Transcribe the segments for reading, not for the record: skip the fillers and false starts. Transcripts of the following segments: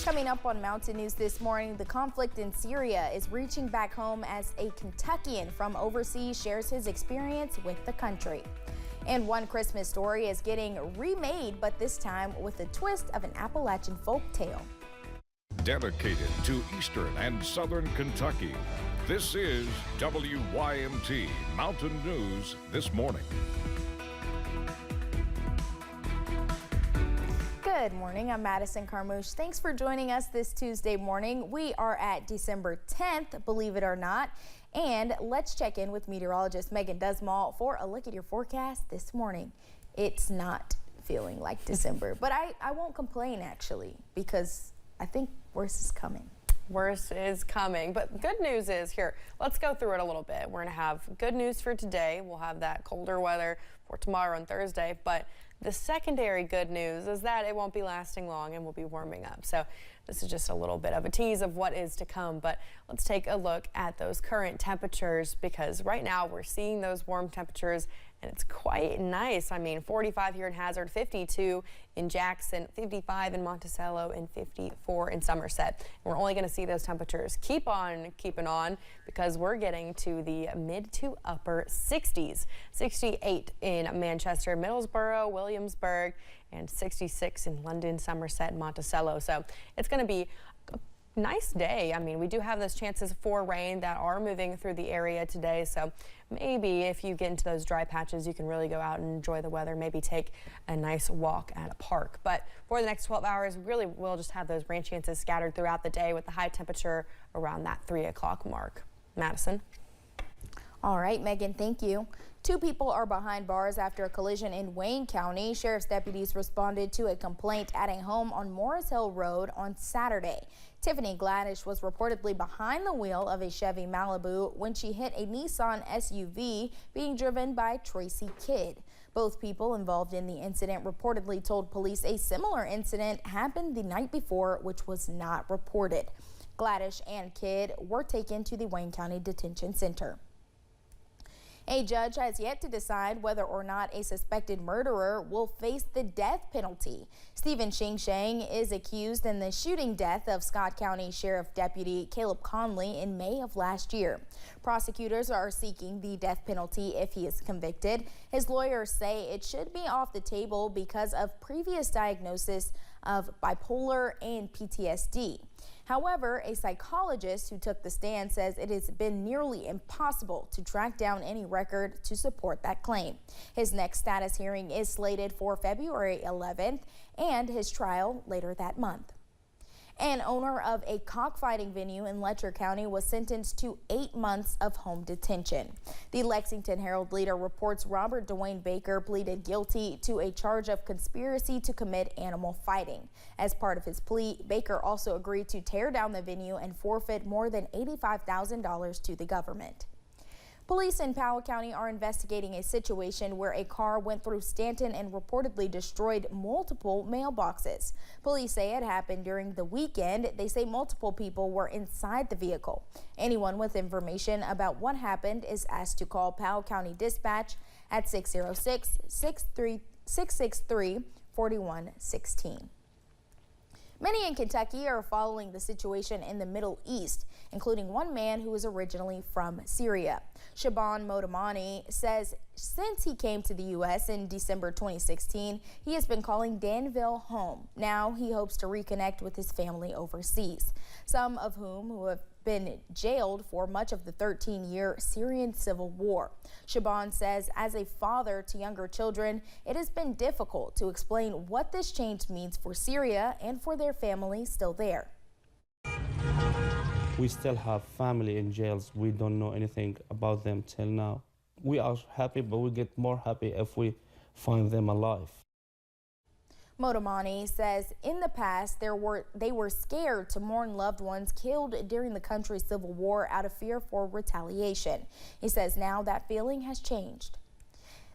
Coming up on Mountain News this morning, the conflict in Syria is reaching back home as a Kentuckian from overseas shares his experience with the country. And one Christmas story is getting remade, but this time with a twist of an Appalachian folk tale. Dedicated to Eastern and Southern Kentucky, this is WYMT Mountain News this morning. Good morning, I'm Madison Carmouche. Thanks for joining us this Tuesday morning. We are at December 10th, believe it or not. And let's check in with meteorologist Megan Dusmall for a look at your forecast this morning. It's not feeling like December, but I won't complain actually, because I think worse is coming. Worse is coming, but good news is here. Let's go through it a little bit. We're going to have good news for today. We'll have that colder weather for tomorrow and Thursday, but the secondary good news is that it won't be lasting long and we'll be warming up. So this is just a little bit of a tease of what is to come, but let's take a look at those current temperatures, because right now we're seeing those warm temperatures and it's quite nice. I mean, 45 here in Hazard, 52 in Jackson, 55 in Monticello, and 54 in Somerset. And we're only going to see those temperatures keep on keeping on because we're getting to the mid to upper 60s. 68 in Manchester, Middlesboro, Williamsburg, and 66 in London, Somerset, and Monticello. So it's going to be a nice day. I mean, we do have those chances for rain that are moving through the area today. So maybe if you get into those dry patches, you can really go out and enjoy the weather, maybe take a nice walk at a park. But for the next 12 hours, really we'll just have those rain chances scattered throughout the day with the high temperature around that 3 o'clock mark. Madison. All right, Megan, thank you. 2 people are behind bars after a collision in Wayne County. Sheriff's deputies responded to a complaint at a home on Morris Hill Road on Saturday. Tiffany Gladish was reportedly behind the wheel of a Chevy Malibu when she hit a Nissan SUV being driven by Tracy Kidd. Both people involved in the incident reportedly told police a similar incident happened the night before, which was not reported. Gladish and Kidd were taken to the Wayne County Detention Center. A judge has yet to decide whether or not a suspected murderer will face the death penalty. Stephen Shing is accused in the shooting death of Scott County Sheriff Deputy Caleb Conley in May of last year. Prosecutors are seeking the death penalty if he is convicted. His lawyers say it should be off the table because of previous diagnosis of bipolar and PTSD. However, a psychologist who took the stand says it has been nearly impossible to track down any record to support that claim. His next status hearing is slated for February 11th and his trial later that month. An owner of a cockfighting venue in Letcher County was sentenced to 8 months of home detention. The Lexington Herald Leader reports Robert Dwayne Baker pleaded guilty to a charge of conspiracy to commit animal fighting. As part of his plea, Baker also agreed to tear down the venue and forfeit more than $85,000 to the government. Police in Powell County are investigating a situation where a car went through Stanton and reportedly destroyed multiple mailboxes. Police say it happened during the weekend. They say multiple people were inside the vehicle. Anyone with information about what happened is asked to call Powell County Dispatch at 606-663-4116. Many in Kentucky are following the situation in the Middle East, including one man who is originally from Syria. Shaban Motamani says since he came to the U.S. in December 2016, he has been calling Danville home. Now he hopes to reconnect with his family overseas, some of whom have been jailed for much of the 13-year Syrian civil war. Shaban says as a father to younger children, it has been difficult to explain what this change means for Syria and for their families still there. We still have family in jails. We don't know anything about them till now. We are happy, but we get more happy if we find them alive. Motamani says in the past they were scared to mourn loved ones killed during the country's civil war out of fear for retaliation. He says now that feeling has changed.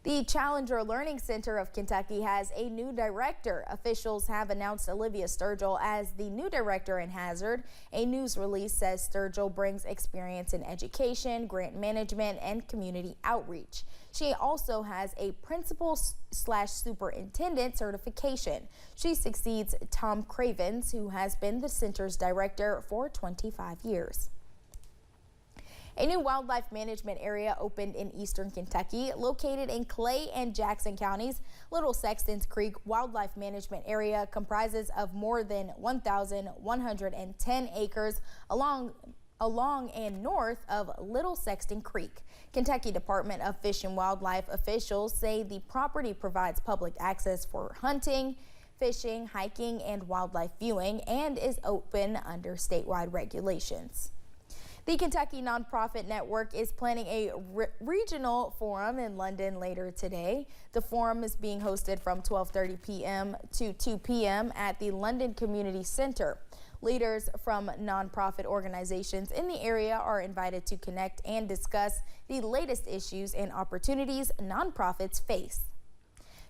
The Challenger Learning Center of Kentucky has a new director. Officials have announced Olivia Sturgill as the new director in Hazard. A news release says Sturgill brings experience in education, grant management, and community outreach. She also has a principal/superintendent certification. She succeeds Tom Cravens, who has been the center's director for 25 years. A new wildlife management area opened in eastern Kentucky, located in Clay and Jackson counties. Little Sextons Creek Wildlife Management Area comprises of more than 1,110 acres along and north of Little Sexton Creek. Kentucky Department of Fish and Wildlife officials say the property provides public access for hunting, fishing, hiking, and wildlife viewing, and is open under statewide regulations. The Kentucky Nonprofit Network is planning a regional forum in London later today. The forum is being hosted from 12:30 p.m. to 2 p.m. at the London Community Center. Leaders from nonprofit organizations in the area are invited to connect and discuss the latest issues and opportunities nonprofits face.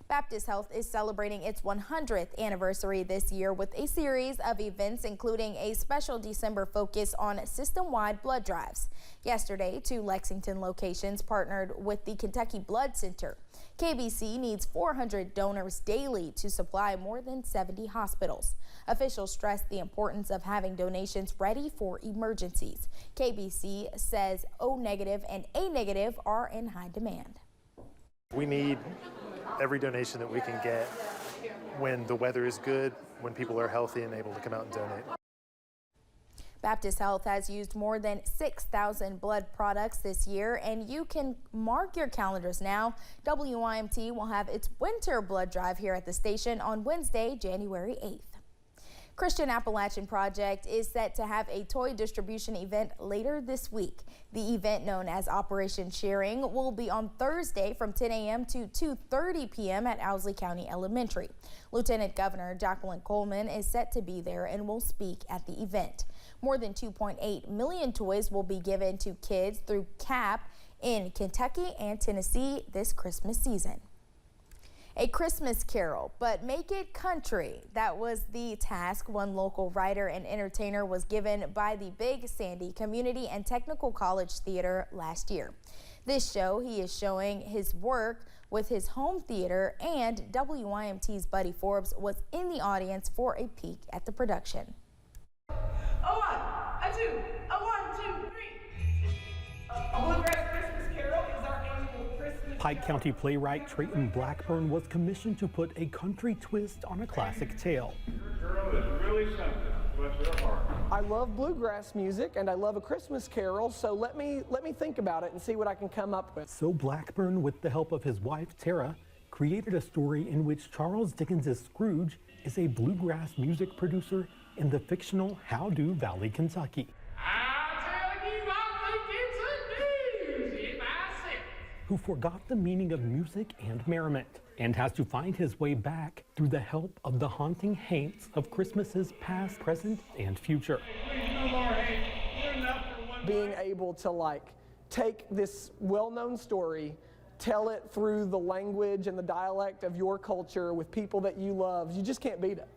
Baptist Health is celebrating its 100th anniversary this year with a series of events, including a special December focus on system-wide blood drives. Yesterday, 2 Lexington locations partnered with the Kentucky Blood Center. KBC needs 400 donors daily to supply more than 70 hospitals. Officials stressed the importance of having donations ready for emergencies. KBC says O negative and A negative are in high demand. We need every donation that we can get when the weather is good, when people are healthy and able to come out and donate. Baptist Health has used more than 6,000 blood products this year, and you can mark your calendars now. WYMT will have its winter blood drive here at the station on Wednesday, January 8th. Christian Appalachian Project is set to have a toy distribution event later this week. The event, known as Operation Sharing, will be on Thursday from 10 a.m. to 2:30 p.m. at Owsley County Elementary. Lieutenant Governor Jacqueline Coleman is set to be there and will speak at the event. More than 2.8 million toys will be given to kids through CAP in Kentucky and Tennessee this Christmas season. A Christmas carol, but make it country. That was the task one local writer and entertainer was given by the Big Sandy Community and Technical College Theater last year. This show, he is showing his work with his home theater, and WYMT's Buddy Forbes was in the audience for a peek at the production. A 1, a 2, a 1, 2, 3. A Bluegrass Christmas Carol is our annual Christmas. Pike County playwright Trayton Blackburn was commissioned to put a country twist on a classic tale. Your girl is really something. Bless her heart. I love bluegrass music and I love A Christmas Carol, so let me think about it and see what I can come up with. So Blackburn, with the help of his wife Tara, created a story in which Charles Dickens' Scrooge is a bluegrass music producer in the fictional Howdo Valley, Kentucky. Who forgot the meaning of music and merriment and has to find his way back through the help of the haunting haunts of Christmases past, present, and future. Being able to take this well-known story, tell it through the language and the dialect of your culture with people that you love, you just can't beat it.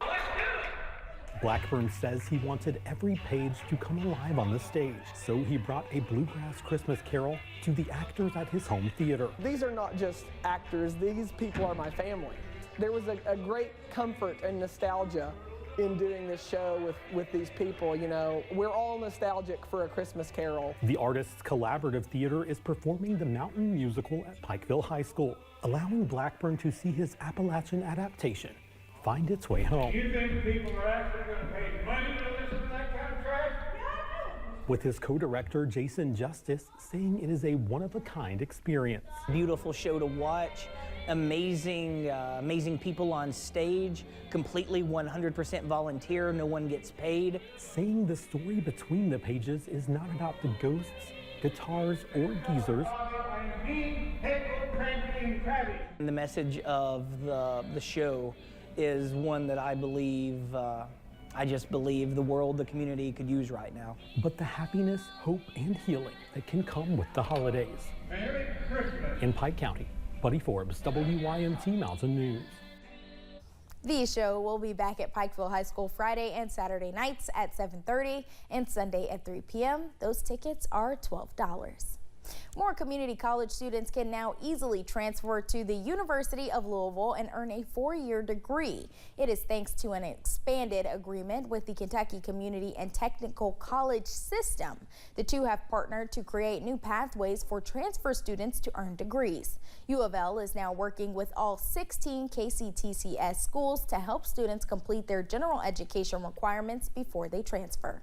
Blackburn says he wanted every page to come alive on the stage, so he brought a bluegrass Christmas carol to the actors at his home theater. These are not just actors, these people are my family. There was a great comfort and nostalgia in doing this show with these people. You know, we're all nostalgic for A Christmas Carol. The Artists Collaborative Theater is performing the Mountain musical at Pikeville High School, allowing Blackburn to see his Appalachian adaptation find its way home. Do you think people are actually going to pay money to listen to that kind of trash? With his co-director Jason Justice saying it is a one-of-a-kind experience. Beautiful show to watch, amazing people on stage, completely 100% volunteer, no one gets paid. Saying the story between the pages is not about the ghosts, guitars, or geezers. And the message of the show is one that I believe, I just believe the world, the community could use right now. But the happiness, hope, and healing that can come with the holidays. Merry Christmas. In Pike County, Buddy Forbes, WYMT Mountain News. The show will be back at Pikeville High School Friday and Saturday nights at 7:30 and Sunday at 3 p.m. Those tickets are $12. More community college students can now easily transfer to the University of Louisville and earn a 4-year degree. It is thanks to an expanded agreement with the Kentucky Community and Technical College System. The two have partnered to create new pathways for transfer students to earn degrees. U of L is now working with all 16 KCTCS schools to help students complete their general education requirements before they transfer.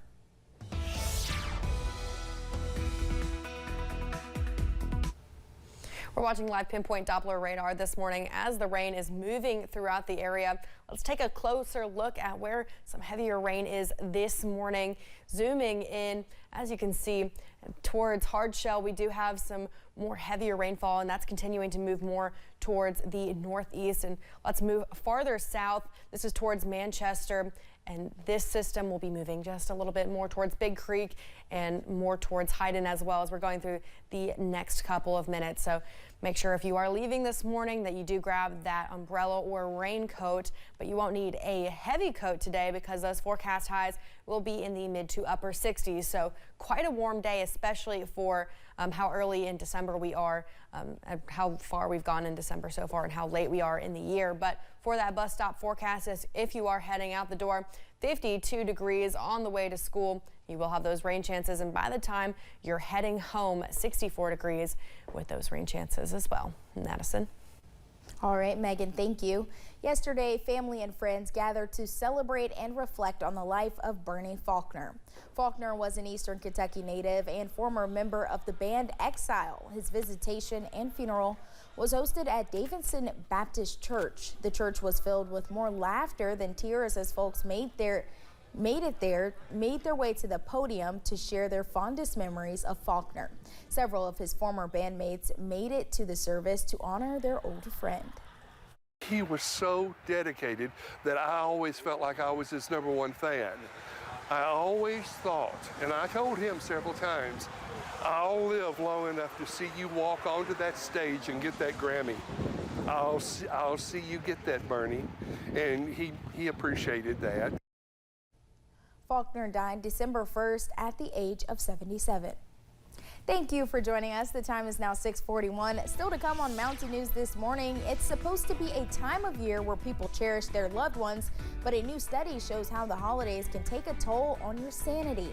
We're watching live pinpoint Doppler radar this morning as the rain is moving throughout the area. Let's take a closer look at where some heavier rain is this morning. Zooming in, as you can see, towards Hardshell, we do have some more heavier rainfall, and that's continuing to move more towards the northeast. And let's move farther south. This is towards Manchester, and this system will be moving just a little bit more towards Big Creek and more towards Hyden as well as we're going through the next couple of minutes. So make sure if you are leaving this morning that you do grab that umbrella or raincoat, but you won't need a heavy coat today because those forecast highs will be in the mid to upper 60s. So quite a warm day, especially for how early in December we are, how far we've gone in December so far and how late we are in the year. But for that bus stop forecast, if you are heading out the door, 52 degrees on the way to school. You will have those rain chances, and by the time you're heading home, 64 degrees with those rain chances as well. Madison. All right, Megan, thank you. Yesterday, family and friends gathered to celebrate and reflect on the life of Bernie Faulkner. Faulkner was an Eastern Kentucky native and former member of the band Exile. His visitation and funeral was hosted at Davidson Baptist Church. The church was filled with more laughter than tears as folks made their way to the podium to share their fondest memories of Faulkner. Several of his former bandmates made it to the service to honor their old friend. He was so dedicated that I always felt like I was his #1 fan. I always thought, and I told him several times, I'll live long enough to see you walk onto that stage and get that Grammy. I'll see you get that, Bernie. And he appreciated that. Faulkner died December 1st at the age of 77. Thank you for joining us. The time is now 6:41. Still to come on Mountain News this morning, it's supposed to be a time of year where people cherish their loved ones, but a new study shows how the holidays can take a toll on your sanity.